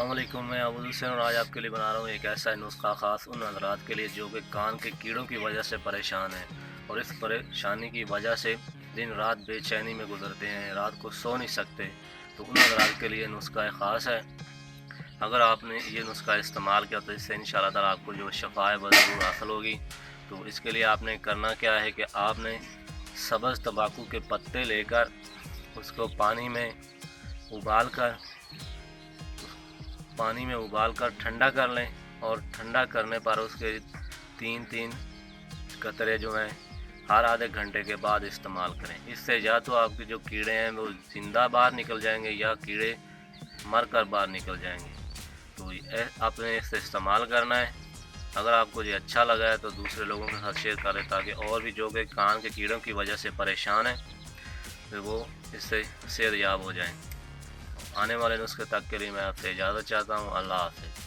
अस्सलाम वालेकुम। मैं अबू हुसैन और आज आपके लिए बना रहा हूँ एक ऐसा नुस्खा ख़ास उन हज़रात के लिए जो कि कान के कीड़ों की वजह से परेशान हैं और इस परेशानी की वजह से दिन रात बेचैनी में गुजरते हैं, रात को सो नहीं सकते। तो उन हज़रात के लिए नुस्खा ख़ास है। अगर आपने ये नुस्खा इस्तेमाल किया तो इससे इंशाअल्लाह ताला आपको जो शफ़ा है वह ज़रूर हासिल होगी। तो इसके लिए आपने करना क्या है कि आपने सब्ज़ तंबाकू के पत्ते लेकर उसको पानी में उबाल कर ठंडा कर लें और ठंडा करने पर उसके तीन तीन कतरे जो हैं हर आधे घंटे के बाद इस्तेमाल करें। इससे या तो आपके जो कीड़े हैं वो ज़िंदा बाहर निकल जाएंगे या कीड़े मर कर बाहर निकल जाएंगे। तो आपने इसे इस्तेमाल करना है। अगर आपको ये अच्छा लगा है तो दूसरे लोगों के साथ शेयर करें ताकि और भी जो कि कान के कीड़ों की वजह से परेशान हैं फिर वो इससे सेहतयाब हो जाएं। आने वाले नुस्खे तक के लिए मैं आपसे इजाज़त चाहता हूँ। अल्लाह हाफ़िज़।